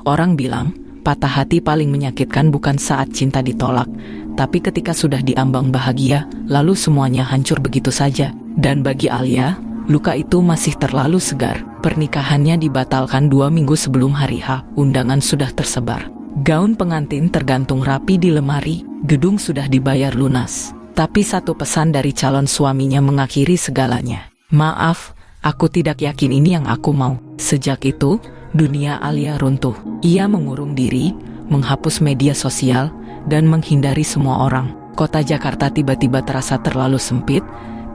Orang bilang, patah hati paling menyakitkan bukan saat cinta ditolak, tapi ketika sudah diambang bahagia, lalu semuanya hancur begitu saja. Dan bagi Alia, luka itu masih terlalu segar. Pernikahannya dibatalkan 2 minggu sebelum hari H. Undangan sudah tersebar. Gaun pengantin tergantung rapi di lemari, gedung sudah dibayar lunas. Tapi satu pesan dari calon suaminya mengakhiri segalanya. Maaf, aku tidak yakin ini yang aku mau. Sejak itu, dunia Alia runtuh. Ia mengurung diri, menghapus media sosial, dan menghindari semua orang. Kota Jakarta tiba-tiba terasa terlalu sempit,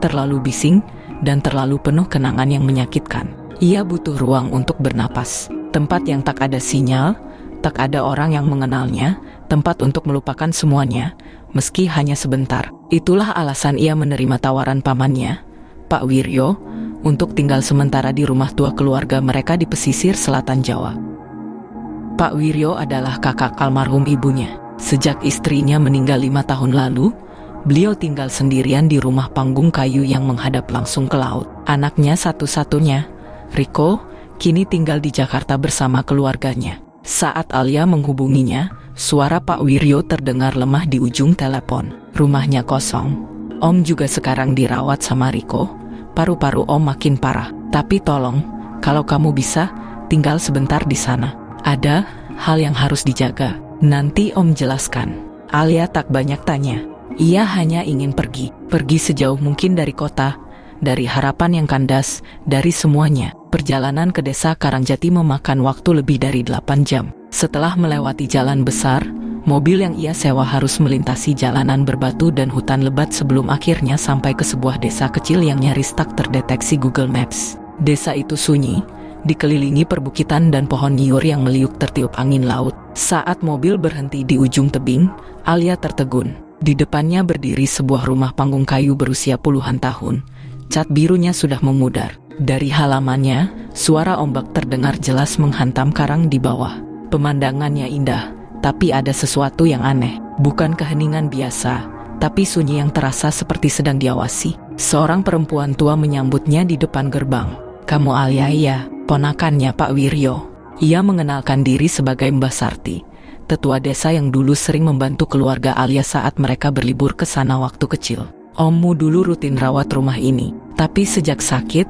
terlalu bising, dan terlalu penuh kenangan yang menyakitkan. Ia butuh ruang untuk bernapas. Tempat yang tak ada sinyal, tak ada orang yang mengenalnya, tempat untuk melupakan semuanya, meski hanya sebentar. Itulah alasan ia menerima tawaran pamannya, Pak Wiryo, untuk tinggal sementara di rumah tua keluarga mereka di pesisir selatan Jawa. Pak Wiryo adalah kakak almarhum ibunya. Sejak istrinya meninggal 5 tahun lalu, beliau tinggal sendirian di rumah panggung kayu yang menghadap langsung ke laut. Anaknya satu-satunya, Riko, kini tinggal di Jakarta bersama keluarganya. Saat Alia menghubunginya, suara Pak Wiryo terdengar lemah di ujung telepon. Rumahnya kosong. Om juga sekarang dirawat sama Riko. Paru-paru Om makin parah. Tapi tolong, kalau kamu bisa, tinggal sebentar di sana. Ada hal yang harus dijaga. Nanti Om jelaskan. Alia tak banyak tanya. Ia hanya ingin pergi sejauh mungkin dari kota, dari harapan yang kandas, dari semuanya. Perjalanan ke desa Karangjati memakan waktu lebih dari 8 jam. Setelah melewati jalan besar, mobil yang ia sewa harus melintasi jalanan berbatu dan hutan lebat sebelum akhirnya sampai ke sebuah desa kecil yang nyaris tak terdeteksi Google Maps. Desa itu sunyi, dikelilingi perbukitan dan pohon nyiur yang meliuk tertiup angin laut. Saat mobil berhenti di ujung tebing, Alia tertegun. Di depannya berdiri sebuah rumah panggung kayu berusia puluhan tahun. Cat birunya sudah memudar. Dari halamannya, suara ombak terdengar jelas menghantam karang di bawah. Pemandangannya indah, tapi ada sesuatu yang aneh. Bukan keheningan biasa, tapi sunyi yang terasa seperti sedang diawasi. Seorang perempuan tua menyambutnya di depan gerbang. Kamu Alia ya, ponakannya Pak Wiryo. Ia mengenalkan diri sebagai Mbah Sarti, tetua desa yang dulu sering membantu keluarga Alia saat mereka berlibur ke sana waktu kecil. Ommu dulu rutin rawat rumah ini, tapi sejak sakit,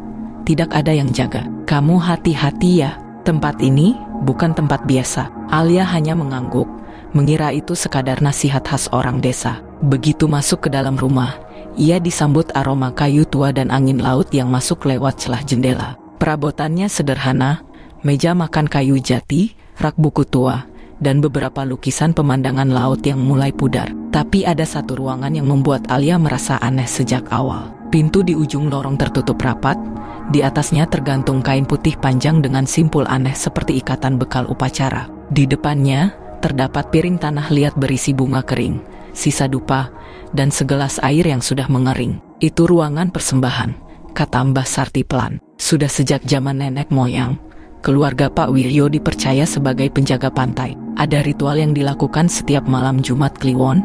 tidak ada yang jaga. Kamu hati-hati ya, tempat ini bukan tempat biasa. Alia hanya mengangguk, mengira itu sekadar nasihat khas orang desa. Begitu masuk ke dalam rumah, ia disambut aroma kayu tua dan angin laut yang masuk lewat celah jendela. Perabotannya sederhana, meja makan kayu jati, rak buku tua, dan beberapa lukisan pemandangan laut yang mulai pudar. Tapi ada satu ruangan yang membuat Alia merasa aneh sejak awal. Pintu di ujung lorong tertutup rapat, di atasnya tergantung kain putih panjang dengan simpul aneh seperti ikatan bekal upacara. Di depannya, terdapat piring tanah liat berisi bunga kering, sisa dupa, dan segelas air yang sudah mengering. Itu ruangan persembahan, kata Mbah Sarti pelan. Sudah sejak zaman nenek moyang, keluarga Pak Wiryo dipercaya sebagai penjaga pantai. Ada ritual yang dilakukan setiap malam Jumat Kliwon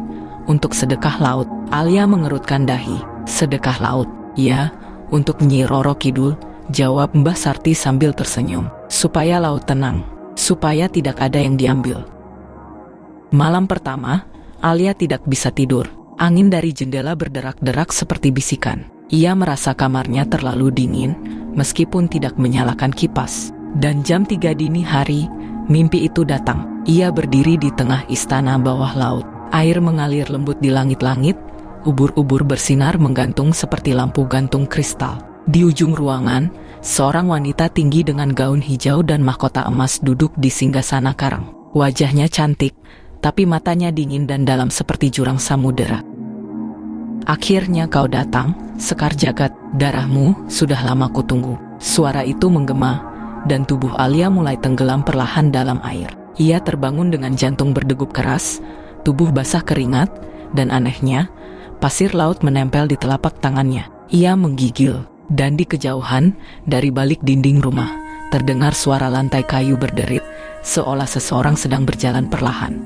untuk sedekah laut. Alia mengerutkan dahi. Sedekah laut? Ya, untuk Nyi Roro Kidul, jawab Mbah Sarti sambil tersenyum. Supaya laut tenang, supaya tidak ada yang diambil. Malam pertama, Alia tidak bisa tidur. Angin dari jendela berderak-derak seperti bisikan. Ia merasa kamarnya terlalu dingin, meskipun tidak menyalakan kipas. Dan jam 3 dini hari, mimpi itu datang. Ia berdiri di tengah istana bawah laut. Air mengalir lembut di langit-langit, ubur-ubur bersinar menggantung seperti lampu gantung kristal. Di ujung ruangan, seorang wanita tinggi dengan gaun hijau dan mahkota emas duduk di singgasana karang. Wajahnya cantik, tapi matanya dingin dan dalam seperti jurang samudera. Akhirnya kau datang, Sekar Jagat. Darahmu sudah lama kutunggu. Suara itu menggema, dan tubuh Alia mulai tenggelam perlahan dalam air. Ia terbangun dengan jantung berdegup keras, tubuh basah keringat, dan anehnya, pasir laut menempel di telapak tangannya. Ia menggigil, dan di kejauhan, dari balik dinding rumah, terdengar suara lantai kayu berderit, seolah seseorang sedang berjalan perlahan.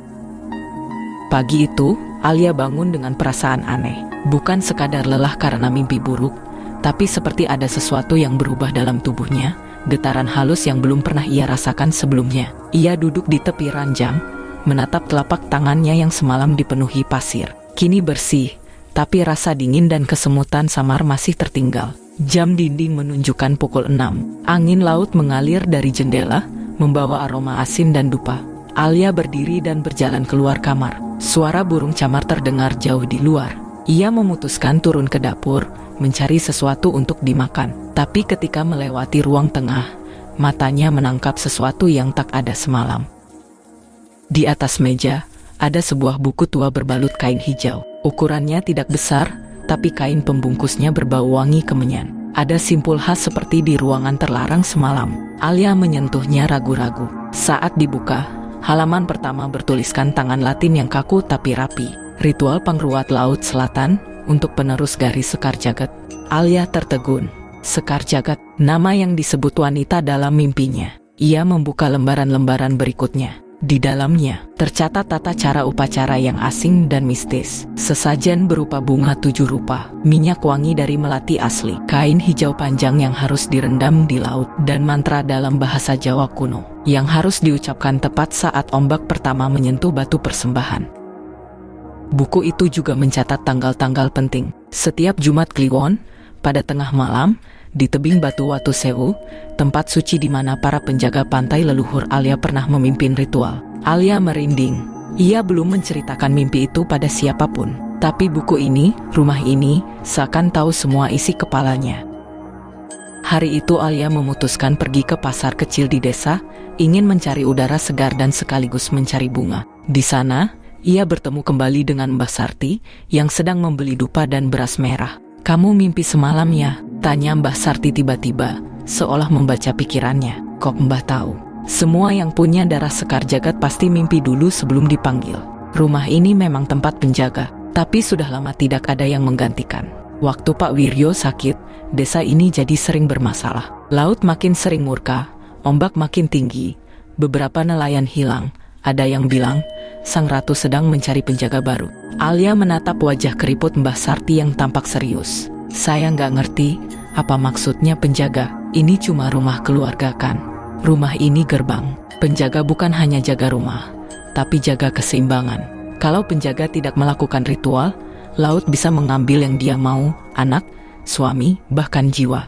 Pagi itu, Alia bangun dengan perasaan aneh. Bukan sekadar lelah karena mimpi buruk, tapi seperti ada sesuatu yang berubah dalam tubuhnya, getaran halus yang belum pernah ia rasakan sebelumnya. Ia duduk di tepi ranjang, menatap telapak tangannya yang semalam dipenuhi pasir. Kini bersih, tapi rasa dingin dan kesemutan samar masih tertinggal. Jam dinding menunjukkan pukul 6. Angin laut mengalir dari jendela, membawa aroma asin dan dupa. Alia berdiri dan berjalan keluar kamar. Suara burung camar terdengar jauh di luar. Ia memutuskan turun ke dapur, mencari sesuatu untuk dimakan. Tapi ketika melewati ruang tengah, matanya menangkap sesuatu yang tak ada semalam. Di atas meja, ada sebuah buku tua berbalut kain hijau. Ukurannya tidak besar, tapi kain pembungkusnya berbau wangi kemenyan. Ada simpul khas seperti di ruangan terlarang semalam. Alia menyentuhnya ragu-ragu. Saat dibuka, halaman pertama bertuliskan tangan Latin yang kaku tapi rapi. Ritual pangruat Laut Selatan untuk penerus garis Sekar Jagat. Alia tertegun. Sekar Jagat, nama yang disebut wanita dalam mimpinya. Ia membuka lembaran-lembaran berikutnya. Di dalamnya, tercatat tata cara upacara yang asing dan mistis. Sesajen berupa bunga 7 rupa, minyak wangi dari melati asli, kain hijau panjang yang harus direndam di laut, dan mantra dalam bahasa Jawa kuno, yang harus diucapkan tepat saat ombak pertama menyentuh batu persembahan. Buku itu juga mencatat tanggal-tanggal penting. Setiap Jumat Kliwon, pada tengah malam, di tebing batu Watu Sewu, tempat suci di mana para penjaga pantai leluhur Alia pernah memimpin ritual. Alia merinding. Ia belum menceritakan mimpi itu pada siapapun. Tapi buku ini, rumah ini, seakan tahu semua isi kepalanya. Hari itu Alia memutuskan pergi ke pasar kecil di desa, ingin mencari udara segar dan sekaligus mencari bunga. Di sana, ia bertemu kembali dengan Mbah Sarti, yang sedang membeli dupa dan beras merah. "Kamu mimpi semalam ya?" tanya Mbah Sarti tiba-tiba, seolah membaca pikirannya. "Kok Mbah tahu?" "Semua yang punya darah Sekar Jagat pasti mimpi dulu sebelum dipanggil. Rumah ini memang tempat penjaga, tapi sudah lama tidak ada yang menggantikan. Waktu Pak Wiryo sakit, desa ini jadi sering bermasalah. Laut makin sering murka, ombak makin tinggi, beberapa nelayan hilang. Ada yang bilang, sang ratu sedang mencari penjaga baru." Alia menatap wajah keriput Mbah Sarti yang tampak serius. "Saya nggak ngerti, apa maksudnya penjaga? Ini cuma rumah keluarga kan? Rumah ini gerbang. Penjaga bukan hanya jaga rumah, tapi jaga keseimbangan. Kalau penjaga tidak melakukan ritual, laut bisa mengambil yang dia mau, anak, suami, bahkan jiwa."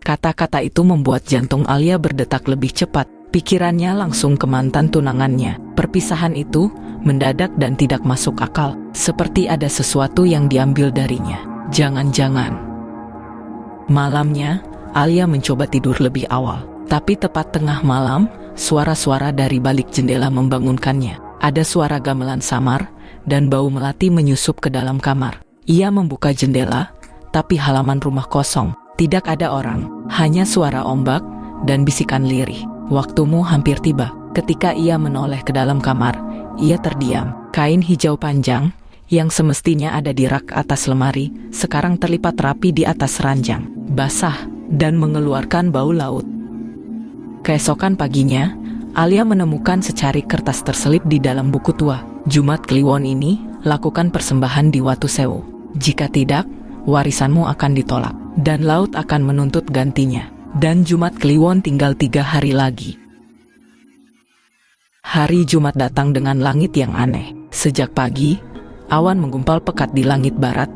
Kata-kata itu membuat jantung Alia berdetak lebih cepat. Pikirannya langsung ke mantan tunangannya. Perpisahan itu mendadak dan tidak masuk akal, seperti ada sesuatu yang diambil darinya. Jangan-jangan. Malamnya, Alia mencoba tidur lebih awal. Tapi tepat tengah malam, suara-suara dari balik jendela membangunkannya. Ada suara gamelan samar, dan bau melati menyusup ke dalam kamar. Ia membuka jendela, tapi halaman rumah kosong. Tidak ada orang, hanya suara ombak dan bisikan lirih. Waktumu hampir tiba. Ketika ia menoleh ke dalam kamar, ia terdiam. Kain hijau panjang, yang semestinya ada di rak atas lemari, sekarang terlipat rapi di atas ranjang, basah, dan mengeluarkan bau laut. Keesokan paginya, Alia menemukan secarik kertas terselip di dalam buku tua. "Jumat Kliwon ini, lakukan persembahan di Watu Sewu. Jika tidak, warisanmu akan ditolak, dan laut akan menuntut gantinya." Dan Jumat Kliwon tinggal 3 hari lagi. Hari Jumat datang dengan langit yang aneh. Sejak pagi, awan menggumpal pekat di langit barat.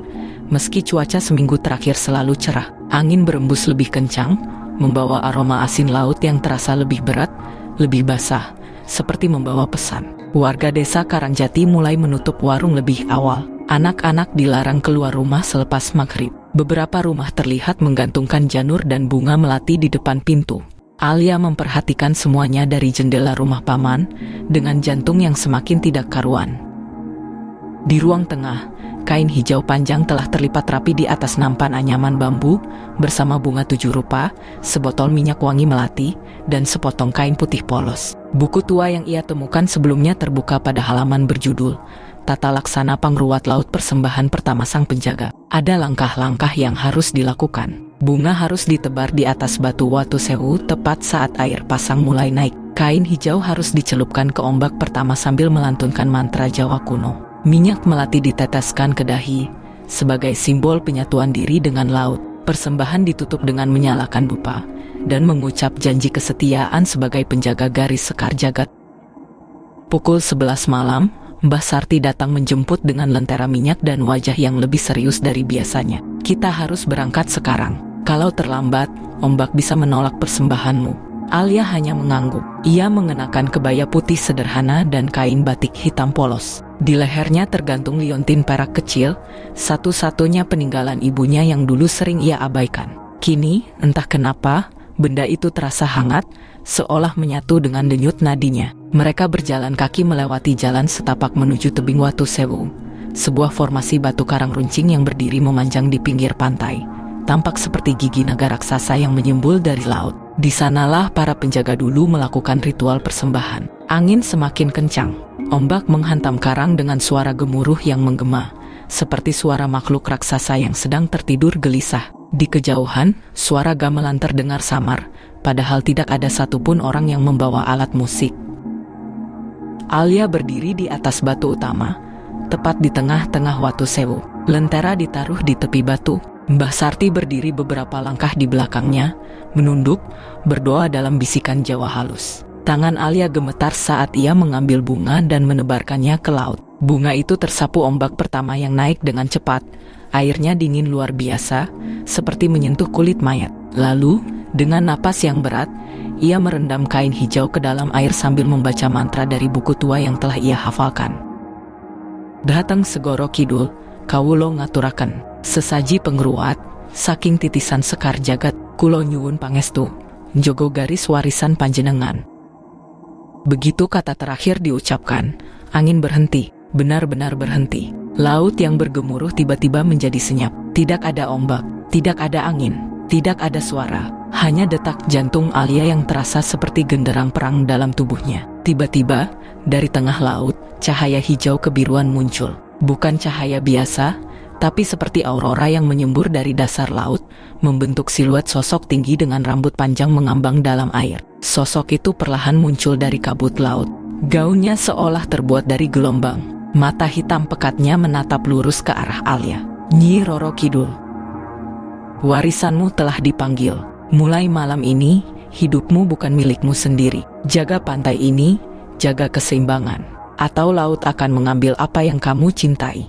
Meski cuaca seminggu terakhir selalu cerah, angin berembus lebih kencang, membawa aroma asin laut yang terasa lebih berat, lebih basah, seperti membawa pesan. Warga desa Karangjati mulai menutup warung lebih awal. Anak-anak dilarang keluar rumah selepas maghrib. Beberapa rumah terlihat menggantungkan janur dan bunga melati di depan pintu. Alia memperhatikan semuanya dari jendela rumah paman, dengan jantung yang semakin tidak karuan. Di ruang tengah, kain hijau panjang telah terlipat rapi di atas nampan anyaman bambu, bersama bunga 7 rupa, sebotol minyak wangi melati, dan sepotong kain putih polos. Buku tua yang ia temukan sebelumnya terbuka pada halaman berjudul Tata Laksana Pangruat Laut Persembahan Pertama Sang Penjaga. Ada langkah-langkah yang harus dilakukan. Bunga harus ditebar di atas batu Watu Sewu tepat saat air pasang mulai naik. Kain hijau harus dicelupkan ke ombak pertama sambil melantunkan mantra Jawa kuno. Minyak melati diteteskan ke dahi, sebagai simbol penyatuan diri dengan laut. Persembahan ditutup dengan menyalakan dupa dan mengucap janji kesetiaan sebagai penjaga garis sekar jagat. Pukul 11 malam, Mbah Sarti datang menjemput dengan lentera minyak dan wajah yang lebih serius dari biasanya. "Kita harus berangkat sekarang. Kalau terlambat, ombak bisa menolak persembahanmu." Alia hanya mengangguk. Ia mengenakan kebaya putih sederhana dan kain batik hitam polos. Di lehernya tergantung liontin perak kecil, satu-satunya peninggalan ibunya yang dulu sering ia abaikan. Kini, entah kenapa, benda itu terasa hangat, seolah menyatu dengan denyut nadinya. Mereka berjalan kaki melewati jalan setapak menuju tebing Watu Sewu, sebuah formasi batu karang runcing yang berdiri memanjang di pinggir pantai. Tampak seperti gigi naga raksasa yang menyembul dari laut. Di sanalah para penjaga dulu melakukan ritual persembahan. Angin semakin kencang. Ombak menghantam karang dengan suara gemuruh yang menggema, seperti suara makhluk raksasa yang sedang tertidur gelisah. Di kejauhan, suara gamelan terdengar samar, padahal tidak ada satupun orang yang membawa alat musik. Alia berdiri di atas batu utama, tepat di tengah-tengah Watu Sewu. Lentera ditaruh di tepi batu. Mbah Sarti berdiri beberapa langkah di belakangnya, menunduk, berdoa dalam bisikan Jawa halus. Tangan Alia gemetar saat ia mengambil bunga dan menebarkannya ke laut. Bunga itu tersapu ombak pertama yang naik dengan cepat. Airnya dingin luar biasa, seperti menyentuh kulit mayat. Lalu, dengan napas yang berat, ia merendam kain hijau ke dalam air sambil membaca mantra dari buku tua yang telah ia hafalkan. "Datang Segoro Kidul, kawulo ngaturaken sesaji pengruat, saking titisan sekar jagat, kulo nyuwun pangestu, njogo garis warisan panjenengan." Begitu kata terakhir diucapkan, angin berhenti, benar-benar berhenti. Laut yang bergemuruh tiba-tiba menjadi senyap. Tidak ada ombak, tidak ada angin, tidak ada suara. Hanya detak jantung Alia yang terasa seperti genderang perang dalam tubuhnya. Tiba-tiba, dari tengah laut, cahaya hijau kebiruan muncul. Bukan cahaya biasa, tapi seperti aurora yang menyembur dari dasar laut, membentuk siluet sosok tinggi dengan rambut panjang mengambang dalam air. Sosok itu perlahan muncul dari kabut laut. Gaunnya seolah terbuat dari gelombang. Mata hitam pekatnya menatap lurus ke arah Alia. "Nyi Roro Kidul, warisanmu telah dipanggil. Mulai malam ini, hidupmu bukan milikmu sendiri. Jaga pantai ini, jaga keseimbangan, atau laut akan mengambil apa yang kamu cintai."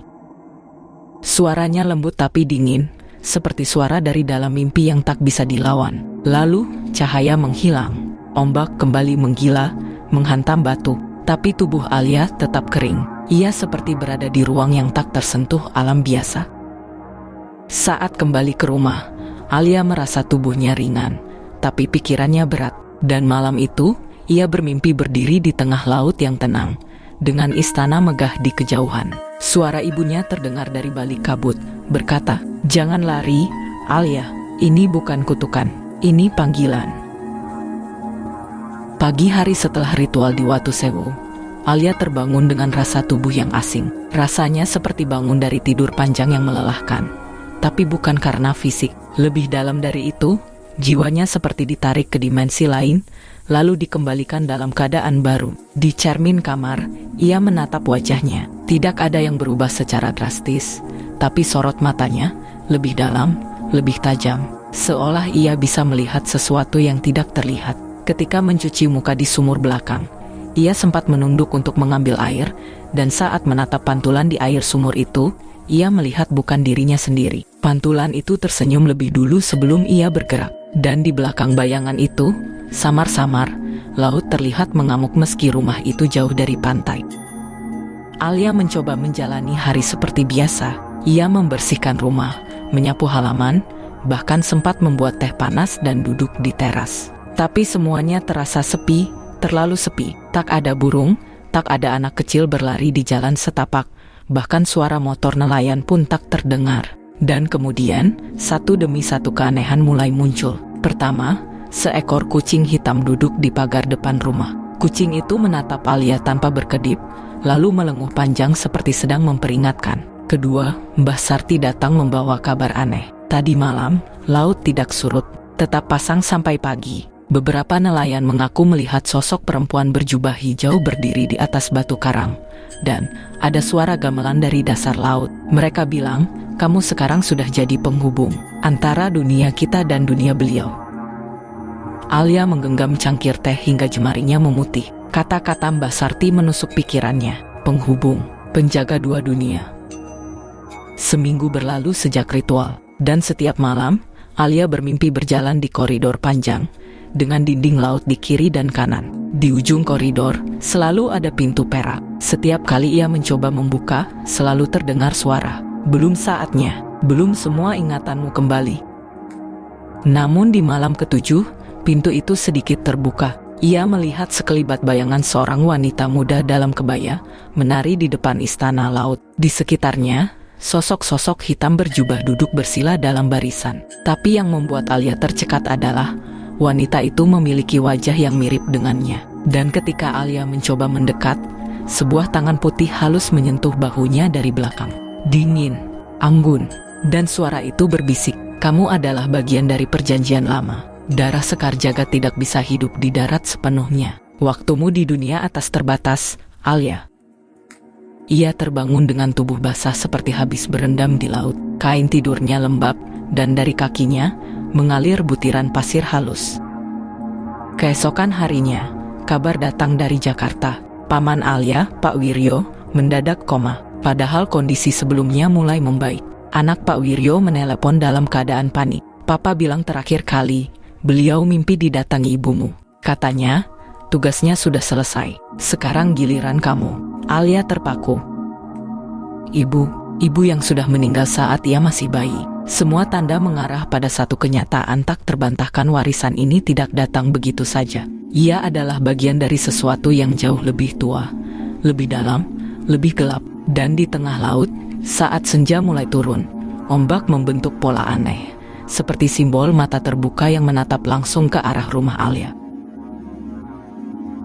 Suaranya lembut tapi dingin, seperti suara dari dalam mimpi yang tak bisa dilawan. Lalu, cahaya menghilang. Ombak kembali menggila, menghantam batu. Tapi tubuh Alia tetap kering. Ia seperti berada di ruang yang tak tersentuh alam biasa. Saat kembali ke rumah, Alia merasa tubuhnya ringan, tapi pikirannya berat. Dan malam itu, ia bermimpi berdiri di tengah laut yang tenang, dengan istana megah di kejauhan. Suara ibunya terdengar dari balik kabut, berkata, "Jangan lari, Alia. Ini bukan kutukan, ini panggilan." Pagi hari setelah ritual di Watu Sewu, Alia terbangun dengan rasa tubuh yang asing. Rasanya seperti bangun dari tidur panjang yang melelahkan. Tapi bukan karena fisik. Lebih dalam dari itu, jiwanya seperti ditarik ke dimensi lain, lalu dikembalikan dalam keadaan baru. Di cermin kamar, ia menatap wajahnya. Tidak ada yang berubah secara drastis, tapi sorot matanya lebih dalam, lebih tajam, seolah ia bisa melihat sesuatu yang tidak terlihat. Ketika mencuci muka di sumur belakang, ia sempat menunduk untuk mengambil air, dan saat menatap pantulan di air sumur itu, ia melihat bukan dirinya sendiri. Pantulan itu tersenyum lebih dulu sebelum ia bergerak, dan di belakang bayangan itu, samar-samar, laut terlihat mengamuk meski rumah itu jauh dari pantai. Alia mencoba menjalani hari seperti biasa. Ia membersihkan rumah, menyapu halaman, bahkan sempat membuat teh panas dan duduk di teras. Tapi semuanya terasa sepi, terlalu sepi. Tak ada burung, tak ada anak kecil berlari di jalan setapak, bahkan suara motor nelayan pun tak terdengar. Dan kemudian, satu demi satu keanehan mulai muncul. Pertama, seekor kucing hitam duduk di pagar depan rumah. Kucing itu menatap Alia tanpa berkedip, lalu melenguh panjang seperti sedang memperingatkan. Kedua, Mbah Sarti datang membawa kabar aneh. Tadi malam, laut tidak surut, tetap pasang sampai pagi. Beberapa nelayan mengaku melihat sosok perempuan berjubah hijau berdiri di atas batu karang, dan ada suara gamelan dari dasar laut. Mereka bilang kamu sekarang sudah jadi penghubung antara dunia kita dan dunia beliau. Alia menggenggam cangkir teh hingga jemarinya memutih. Kata-kata Mbak Sarti menusuk pikirannya. Penghubung, penjaga dua dunia. Seminggu berlalu sejak ritual, dan setiap malam, Alia bermimpi berjalan di koridor panjang, dengan dinding laut di kiri dan kanan. Di ujung koridor, selalu ada pintu perak. Setiap kali ia mencoba membuka, selalu terdengar suara. Belum saatnya, belum semua ingatanmu kembali. Namun di malam ketujuh, pintu itu sedikit terbuka. Ia melihat sekelibat bayangan seorang wanita muda dalam kebaya, menari di depan istana laut. Di sekitarnya, sosok-sosok hitam berjubah duduk bersila dalam barisan. Tapi yang membuat Alia tercekat adalah wanita itu memiliki wajah yang mirip dengannya. Dan ketika Alia mencoba mendekat, sebuah tangan putih halus menyentuh bahunya dari belakang. Dingin, anggun, dan suara itu berbisik, "Kamu adalah bagian dari perjanjian lama. Darah Sekar Jagat tidak bisa hidup di darat sepenuhnya. Waktumu di dunia atas terbatas, Alia." Ia terbangun dengan tubuh basah seperti habis berendam di laut. Kain tidurnya lembab, dan dari kakinya mengalir butiran pasir halus. Keesokan harinya, kabar datang dari Jakarta. Paman Alia, Pak Wiryo, mendadak koma. Padahal kondisi sebelumnya mulai membaik. Anak Pak Wiryo menelepon dalam keadaan panik. "Papa bilang terakhir kali, beliau mimpi didatangi ibumu. Katanya, tugasnya sudah selesai. Sekarang giliran kamu." Alia terpaku. Ibu yang sudah meninggal saat ia masih bayi. Semua tanda mengarah pada satu kenyataan tak terbantahkan, warisan ini tidak datang begitu saja. Ia adalah bagian dari sesuatu yang jauh lebih tua, lebih dalam, lebih gelap. Dan di tengah laut, saat senja mulai turun, ombak membentuk pola aneh, seperti simbol mata terbuka yang menatap langsung ke arah rumah Alia.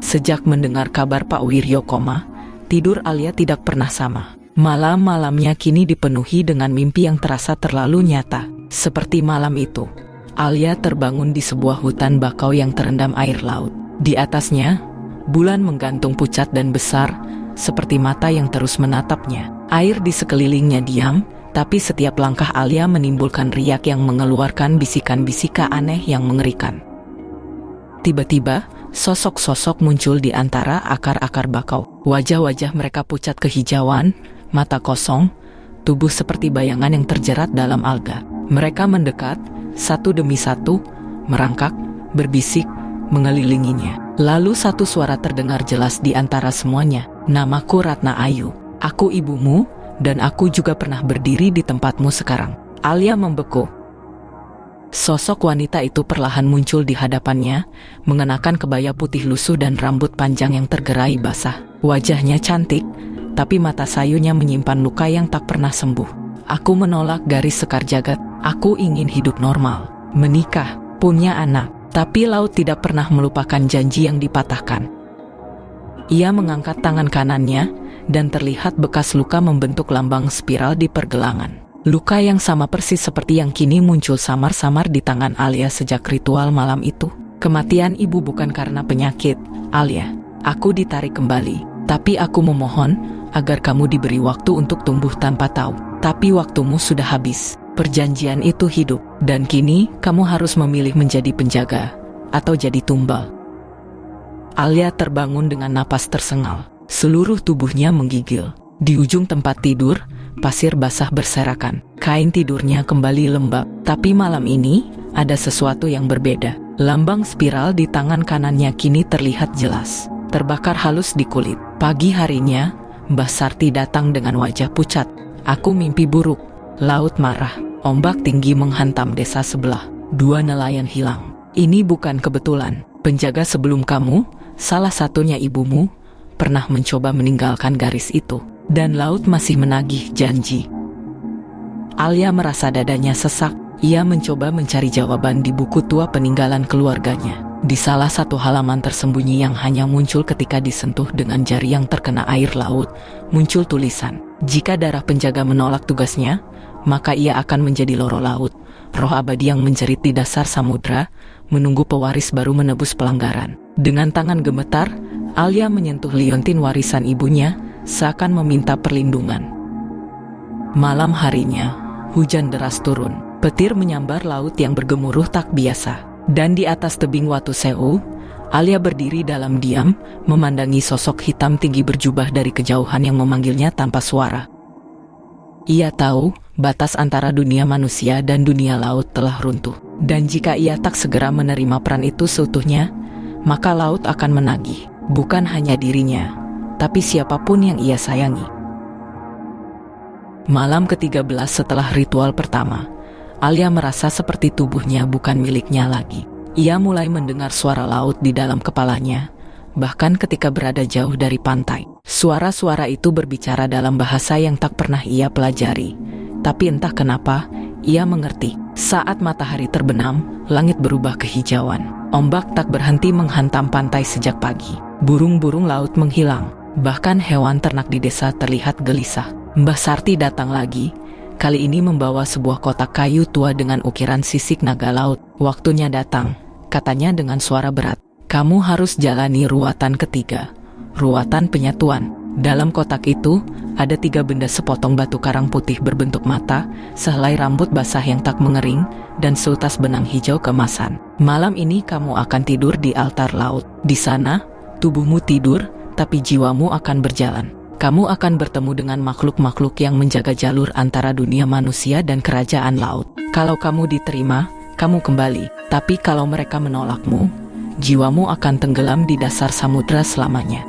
Sejak mendengar kabar Pak Wiryo koma, tidur Alia tidak pernah sama. Malam-malamnya kini dipenuhi dengan mimpi yang terasa terlalu nyata. Seperti malam itu, Alia terbangun di sebuah hutan bakau yang terendam air laut. Di atasnya, bulan menggantung pucat dan besar, seperti mata yang terus menatapnya. Air di sekelilingnya diam, tapi setiap langkah Alia menimbulkan riak yang mengeluarkan bisikan-bisikan aneh yang mengerikan. Tiba-tiba, sosok-sosok muncul di antara akar-akar bakau. Wajah-wajah mereka pucat kehijauan, mata kosong, tubuh seperti bayangan yang terjerat dalam alga. Mereka mendekat, satu demi satu, merangkak, berbisik, mengelilinginya. Lalu satu suara terdengar jelas di antara semuanya. "Namaku Ratna Ayu. Aku ibumu, dan aku juga pernah berdiri di tempatmu sekarang." Alia membeku. Sosok wanita itu perlahan muncul di hadapannya, mengenakan kebaya putih lusuh dan rambut panjang yang tergerai basah. Wajahnya cantik, tapi mata sayunya menyimpan luka yang tak pernah sembuh. "Aku menolak garis Sekar Jagat. Aku ingin hidup normal, menikah, punya anak." Tapi laut tidak pernah melupakan janji yang dipatahkan. Ia mengangkat tangan kanannya, dan terlihat bekas luka membentuk lambang spiral di pergelangan. Luka yang sama persis seperti yang kini muncul samar-samar di tangan Alia sejak ritual malam itu. "Kematian ibu bukan karena penyakit, Alia. Aku ditarik kembali. Tapi aku memohon agar kamu diberi waktu untuk tumbuh tanpa tahu. Tapi waktumu sudah habis. Perjanjian itu hidup, dan kini kamu harus memilih menjadi penjaga atau jadi tumbal." Alia terbangun dengan napas tersengal. Seluruh tubuhnya menggigil. Di ujung tempat tidur, pasir basah berserakan. Kain tidurnya kembali lembab. Tapi malam ini, ada sesuatu yang berbeda. Lambang spiral di tangan kanannya kini terlihat jelas, terbakar halus di kulit. Pagi harinya, Mbah Sarti datang dengan wajah pucat. "Aku mimpi buruk." Laut marah. Ombak tinggi menghantam desa sebelah. 2 nelayan hilang. "Ini bukan kebetulan. Penjaga sebelum kamu, salah satunya ibumu, pernah mencoba meninggalkan garis itu. Dan laut masih menagih janji." Alia merasa dadanya sesak. Ia mencoba mencari jawaban di buku tua peninggalan keluarganya. Di salah satu halaman tersembunyi yang hanya muncul ketika disentuh dengan jari yang terkena air laut, muncul tulisan, "Jika darah penjaga menolak tugasnya, maka ia akan menjadi loro laut, roh abadi yang menjerit di dasar samudra, menunggu pewaris baru menebus pelanggaran." Dengan tangan gemetar, Alia menyentuh liontin warisan ibunya, seakan meminta perlindungan. Malam harinya, hujan deras turun. Petir menyambar laut yang bergemuruh tak biasa. Dan di atas tebing Watu Sewu, Alia berdiri dalam diam, memandangi sosok hitam tinggi berjubah dari kejauhan yang memanggilnya tanpa suara. Ia tahu, batas antara dunia manusia dan dunia laut telah runtuh. Dan jika ia tak segera menerima peran itu seutuhnya, maka laut akan menagih. Bukan hanya dirinya, tapi siapapun yang ia sayangi. Malam ke-13 setelah ritual pertama, Alia merasa seperti tubuhnya bukan miliknya lagi. Ia mulai mendengar suara laut di dalam kepalanya, bahkan ketika berada jauh dari pantai. Suara-suara itu berbicara dalam bahasa yang tak pernah ia pelajari, tapi entah kenapa, ia mengerti. Saat matahari terbenam, langit berubah kehijauan. Ombak tak berhenti menghantam pantai sejak pagi. Burung-burung laut menghilang, bahkan hewan ternak di desa terlihat gelisah. Mbah Sarti datang lagi, kali ini membawa sebuah kotak kayu tua dengan ukiran sisik naga laut. Waktunya datang, katanya dengan suara berat. Kamu harus jalani ruatan ketiga, ruatan penyatuan. Dalam kotak itu, ada 3 benda: sepotong batu karang putih berbentuk mata, sehelai rambut basah yang tak mengering, dan seutas benang hijau keemasan. Malam ini kamu akan tidur di altar laut. Di sana, tubuhmu tidur, tapi jiwamu akan berjalan. Kamu akan bertemu dengan makhluk-makhluk yang menjaga jalur antara dunia manusia dan kerajaan laut. Kalau kamu diterima, kamu kembali. Tapi kalau mereka menolakmu, jiwamu akan tenggelam di dasar samudra selamanya.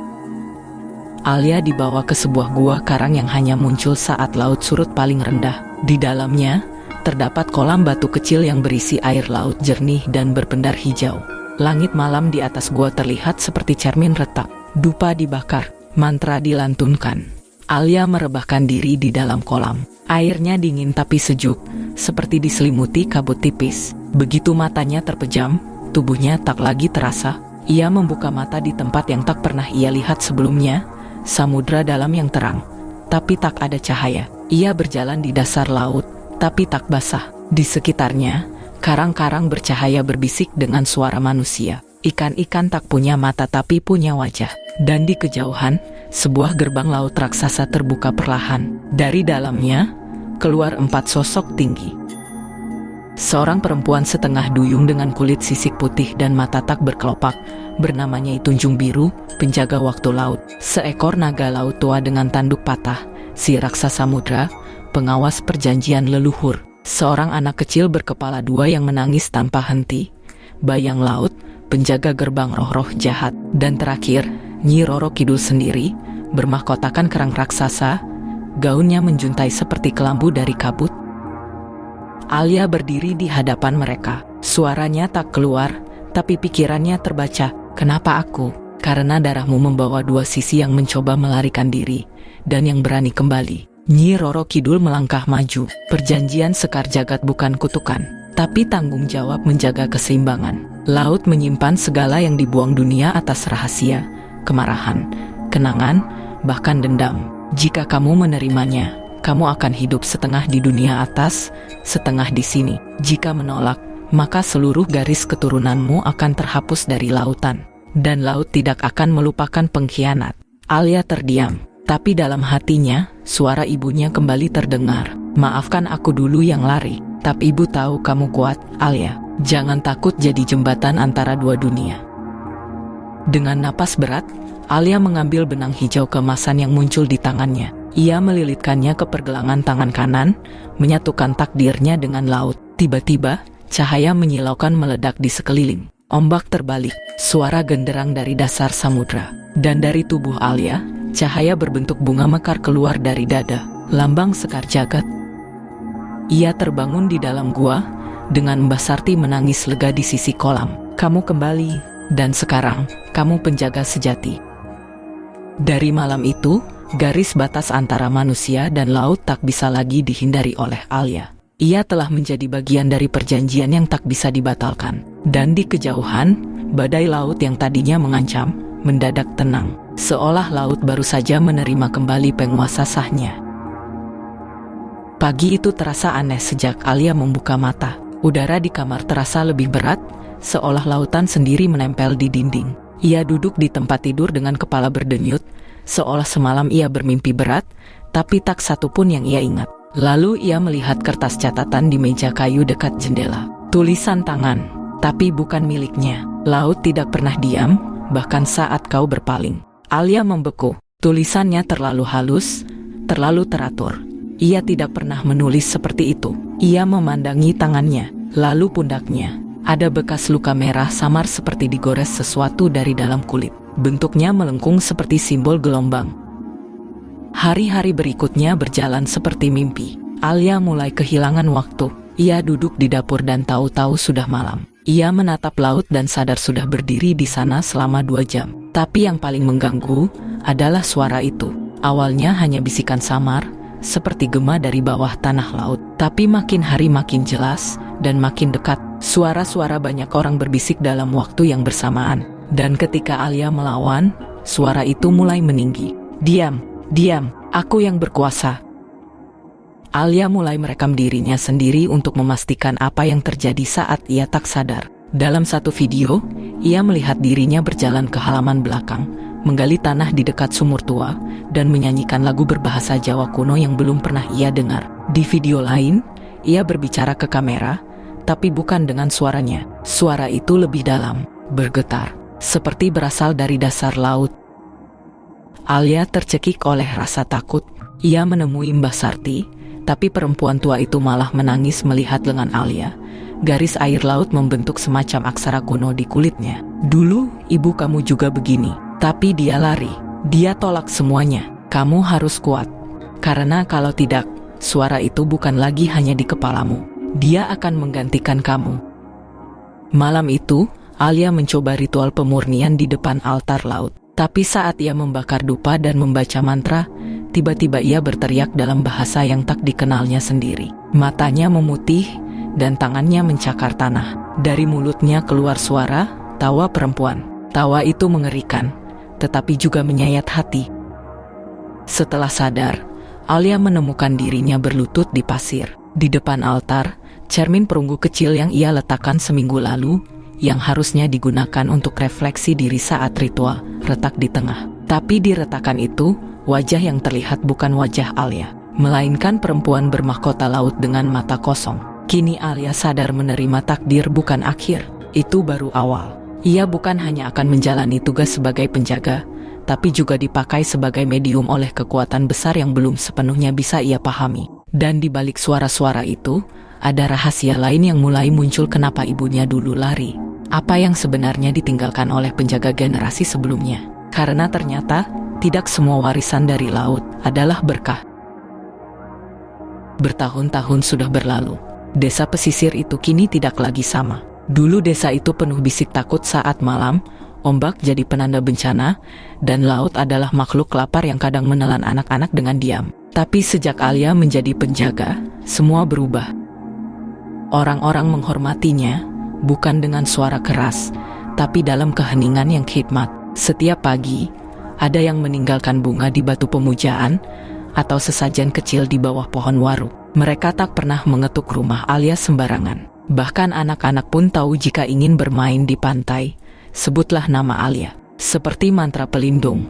Alia dibawa ke sebuah gua karang yang hanya muncul saat laut surut paling rendah. Di dalamnya, terdapat kolam batu kecil yang berisi air laut jernih dan berpendar hijau. Langit malam di atas gua terlihat seperti cermin retak. Dupa dibakar, mantra dilantunkan. Alia merebahkan diri di dalam kolam. Airnya dingin tapi sejuk, seperti diselimuti kabut tipis. Begitu matanya terpejam, tubuhnya tak lagi terasa. Ia membuka mata di tempat yang tak pernah ia lihat sebelumnya, samudra dalam yang terang, tapi tak ada cahaya. Ia berjalan di dasar laut, tapi tak basah. Di sekitarnya, karang-karang bercahaya berbisik dengan suara manusia. Ikan-ikan tak punya mata tapi punya wajah. Dan di kejauhan, sebuah gerbang laut raksasa terbuka perlahan. Dari dalamnya, keluar 4 sosok tinggi. Seorang perempuan setengah duyung dengan kulit sisik putih dan mata tak berkelopak, bernama Nyai Tunjung Biru, penjaga waktu laut. Seekor naga laut tua dengan tanduk patah, si raksasa samudra, pengawas perjanjian leluhur. Seorang anak kecil berkepala 2 yang menangis tanpa henti, bayang laut, penjaga gerbang roh-roh jahat. Dan terakhir, Nyi Roro Kidul sendiri, bermahkotakan kerang raksasa, gaunnya menjuntai seperti kelambu dari kabut. Alia berdiri di hadapan mereka. Suaranya tak keluar, tapi pikirannya terbaca. Kenapa aku? Karena darahmu membawa 2 sisi yang mencoba melarikan diri, dan yang berani kembali. Nyi Roro Kidul melangkah maju. Perjanjian sekar jagat bukan kutukan, tapi tanggung jawab menjaga keseimbangan. Laut menyimpan segala yang dibuang dunia atas rahasia, kemarahan, kenangan, bahkan dendam. Jika kamu menerimanya, kamu akan hidup setengah di dunia atas, setengah di sini. Jika menolak, maka seluruh garis keturunanmu akan terhapus dari lautan. Dan laut tidak akan melupakan pengkhianat. Alia terdiam, tapi dalam hatinya, suara ibunya kembali terdengar. Maafkan aku dulu yang lari, tapi ibu tahu kamu kuat, Alia. Jangan takut jadi jembatan antara 2 dunia. Dengan napas berat, Alia mengambil benang hijau keemasan yang muncul di tangannya. Ia melilitkannya ke pergelangan tangan kanan, menyatukan takdirnya dengan laut. Tiba-tiba, cahaya menyilaukan meledak di sekeliling. Ombak terbalik, suara genderang dari dasar samudra. Dan dari tubuh Alia, cahaya berbentuk bunga mekar keluar dari dada, lambang sekar jagat. Ia terbangun di dalam gua, dengan Mbah Sarti menangis lega di sisi kolam. Kamu kembali, dan sekarang, kamu penjaga sejati. Dari malam itu, garis batas antara manusia dan laut tak bisa lagi dihindari oleh Alia. Ia telah menjadi bagian dari perjanjian yang tak bisa dibatalkan. Dan di kejauhan, badai laut yang tadinya mengancam, mendadak tenang. Seolah laut baru saja menerima kembali penguasa sahnya. Pagi itu terasa aneh sejak Alia membuka mata. Udara di kamar terasa lebih berat, seolah lautan sendiri menempel di dinding. Ia duduk di tempat tidur dengan kepala berdenyut, seolah semalam ia bermimpi berat, tapi tak satu pun yang ia ingat. Lalu ia melihat kertas catatan di meja kayu dekat jendela. Tulisan tangan, tapi bukan miliknya. Laut tidak pernah diam, bahkan saat kau berpaling. Alia membeku. Tulisannya terlalu halus, terlalu teratur. Ia tidak pernah menulis seperti itu. Ia memandangi tangannya, lalu pundaknya. Ada bekas luka merah samar seperti digores sesuatu dari dalam kulit. Bentuknya melengkung seperti simbol gelombang. Hari-hari berikutnya berjalan seperti mimpi. Alia mulai kehilangan waktu. Ia duduk di dapur dan tahu-tahu sudah malam. Ia menatap laut dan sadar sudah berdiri di sana selama 2 jam. Tapi yang paling mengganggu adalah suara itu. Awalnya hanya bisikan samar, seperti gema dari bawah tanah laut. Tapi makin hari makin jelas dan makin dekat. Suara-suara banyak orang berbisik dalam waktu yang bersamaan. Dan ketika Alia melawan, suara itu mulai meninggi. Diam, diam, aku yang berkuasa. Alia mulai merekam dirinya sendiri untuk memastikan apa yang terjadi saat ia tak sadar. Dalam satu video, ia melihat dirinya berjalan ke halaman belakang, menggali tanah di dekat sumur tua, dan menyanyikan lagu berbahasa Jawa kuno yang belum pernah ia dengar. Di video lain, ia berbicara ke kamera, tapi bukan dengan suaranya. Suara itu lebih dalam, bergetar, seperti berasal dari dasar laut. Alia tercekik oleh rasa takut. Ia menemui Mbah Sarti, tapi perempuan tua itu malah menangis melihat lengan Alia. Garis air laut membentuk semacam aksara kuno di kulitnya. Dulu, ibu kamu juga begini. Tapi dia lari. Dia tolak semuanya. Kamu harus kuat. Karena kalau tidak, suara itu bukan lagi hanya di kepalamu. Dia akan menggantikan kamu. Malam itu, Alia mencoba ritual pemurnian di depan altar laut. Tapi saat ia membakar dupa dan membaca mantra, tiba-tiba ia berteriak dalam bahasa yang tak dikenalnya sendiri. Matanya memutih dan tangannya mencakar tanah. Dari mulutnya keluar suara, tawa perempuan. Tawa itu mengerikan, tetapi juga menyayat hati. Setelah sadar, Alia menemukan dirinya berlutut di pasir. Di depan altar, cermin perunggu kecil yang ia letakkan seminggu lalu, yang harusnya digunakan untuk refleksi diri saat ritual, retak di tengah. Tapi di retakan itu, wajah yang terlihat bukan wajah Alia, melainkan perempuan bermahkota laut dengan mata kosong. Kini Alia sadar menerima takdir bukan akhir, itu baru awal. Ia bukan hanya akan menjalani tugas sebagai penjaga, tapi juga dipakai sebagai medium oleh kekuatan besar yang belum sepenuhnya bisa ia pahami. Dan di balik suara-suara itu, ada rahasia lain yang mulai muncul. Kenapa ibunya dulu lari? Apa yang sebenarnya ditinggalkan oleh penjaga generasi sebelumnya? Karena ternyata, tidak semua warisan dari laut adalah berkah. Bertahun-tahun sudah berlalu. Desa pesisir itu kini tidak lagi sama. Dulu desa itu penuh bisik takut saat malam, ombak jadi penanda bencana, dan laut adalah makhluk lapar yang kadang menelan anak-anak dengan diam. Tapi sejak Alia menjadi penjaga, semua berubah. Orang-orang menghormatinya, bukan dengan suara keras, tapi dalam keheningan yang khidmat. Setiap pagi, ada yang meninggalkan bunga di batu pemujaan, atau sesajen kecil di bawah pohon waru. Mereka tak pernah mengetuk rumah Alia sembarangan. Bahkan anak-anak pun tahu jika ingin bermain di pantai, sebutlah nama Alia. Seperti mantra pelindung.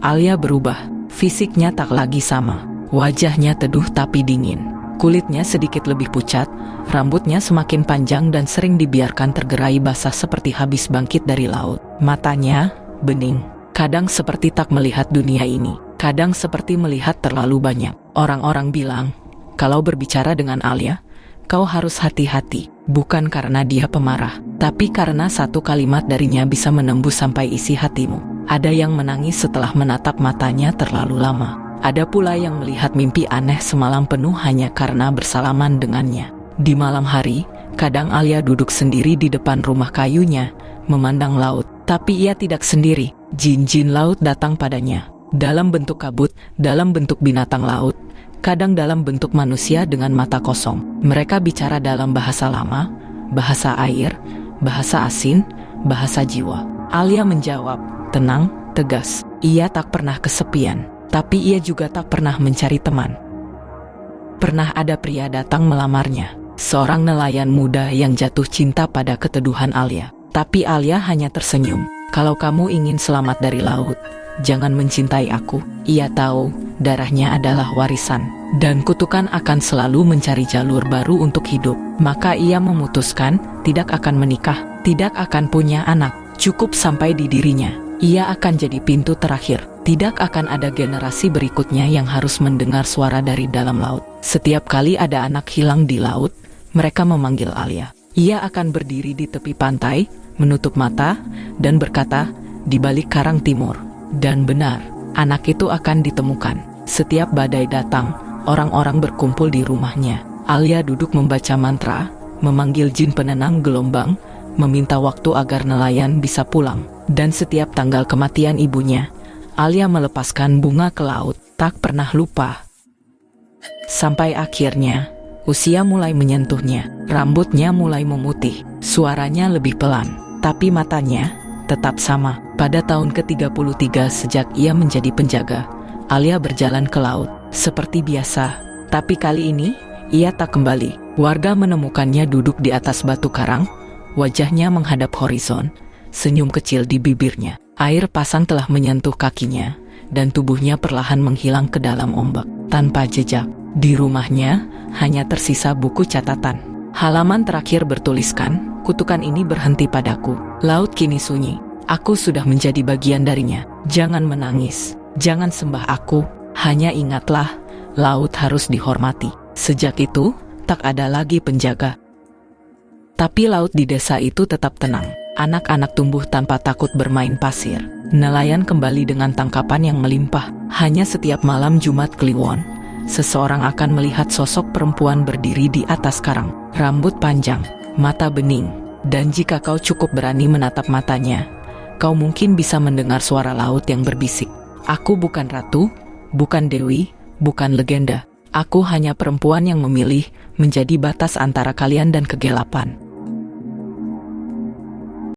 Alia berubah, fisiknya tak lagi sama. Wajahnya teduh tapi dingin. Kulitnya sedikit lebih pucat, rambutnya semakin panjang dan sering dibiarkan tergerai basah seperti habis bangkit dari laut. Matanya bening, kadang seperti tak melihat dunia ini, kadang seperti melihat terlalu banyak. Orang-orang bilang, kalau berbicara dengan Alia, kau harus hati-hati, bukan karena dia pemarah, tapi karena satu kalimat darinya bisa menembus sampai isi hatimu. Ada yang menangis setelah menatap matanya terlalu lama. Ada pula yang melihat mimpi aneh semalam penuh hanya karena bersalaman dengannya. Di malam hari, kadang Alia duduk sendiri di depan rumah kayunya, memandang laut. Tapi ia tidak sendiri, jin-jin laut datang padanya. Dalam bentuk kabut, dalam bentuk binatang laut, kadang dalam bentuk manusia dengan mata kosong. Mereka bicara dalam bahasa lama, bahasa air, bahasa asin, bahasa jiwa. Alia menjawab, tenang, tegas. Ia tak pernah kesepian. Tapi ia juga tak pernah mencari teman. Pernah ada pria datang melamarnya, seorang nelayan muda yang jatuh cinta pada keteduhan Alia. Tapi Alia hanya tersenyum. Kalau kamu ingin selamat dari laut, jangan mencintai aku. Ia tahu, darahnya adalah warisan, dan kutukan akan selalu mencari jalur baru untuk hidup. Maka ia memutuskan tidak akan menikah, tidak akan punya anak, cukup sampai di dirinya. Ia akan jadi pintu terakhir. Tidak akan ada generasi berikutnya yang harus mendengar suara dari dalam laut. Setiap kali ada anak hilang di laut, mereka memanggil Alia. Ia akan berdiri di tepi pantai, menutup mata, dan berkata, "Di balik karang timur." Dan benar, anak itu akan ditemukan. Setiap badai datang, orang-orang berkumpul di rumahnya. Alia duduk membaca mantra, memanggil jin penenang gelombang, meminta waktu agar nelayan bisa pulang. Dan setiap tanggal kematian ibunya, Alia melepaskan bunga ke laut, tak pernah lupa. Sampai akhirnya, usia mulai menyentuhnya, rambutnya mulai memutih, suaranya lebih pelan, tapi matanya tetap sama. Pada tahun ke-33 sejak ia menjadi penjaga, Alia berjalan ke laut, seperti biasa. Tapi kali ini, ia tak kembali. Warga menemukannya duduk di atas batu karang, wajahnya menghadap horizon, senyum kecil di bibirnya. Air pasang telah menyentuh kakinya, dan tubuhnya perlahan menghilang ke dalam ombak, tanpa jejak. Di rumahnya, hanya tersisa buku catatan. Halaman terakhir bertuliskan, "Kutukan ini berhenti padaku. Laut kini sunyi. Aku sudah menjadi bagian darinya. Jangan menangis. Jangan sembah aku. Hanya ingatlah, laut harus dihormati." Sejak itu, tak ada lagi penjaga. Tapi laut di desa itu tetap tenang. Anak-anak tumbuh tanpa takut bermain pasir. Nelayan kembali dengan tangkapan yang melimpah. Hanya setiap malam Jumat Kliwon, seseorang akan melihat sosok perempuan berdiri di atas karang. Rambut panjang, mata bening, dan jika kau cukup berani menatap matanya, kau mungkin bisa mendengar suara laut yang berbisik. "Aku bukan ratu, bukan dewi, bukan legenda. Aku hanya perempuan yang memilih menjadi batas antara kalian dan kegelapan."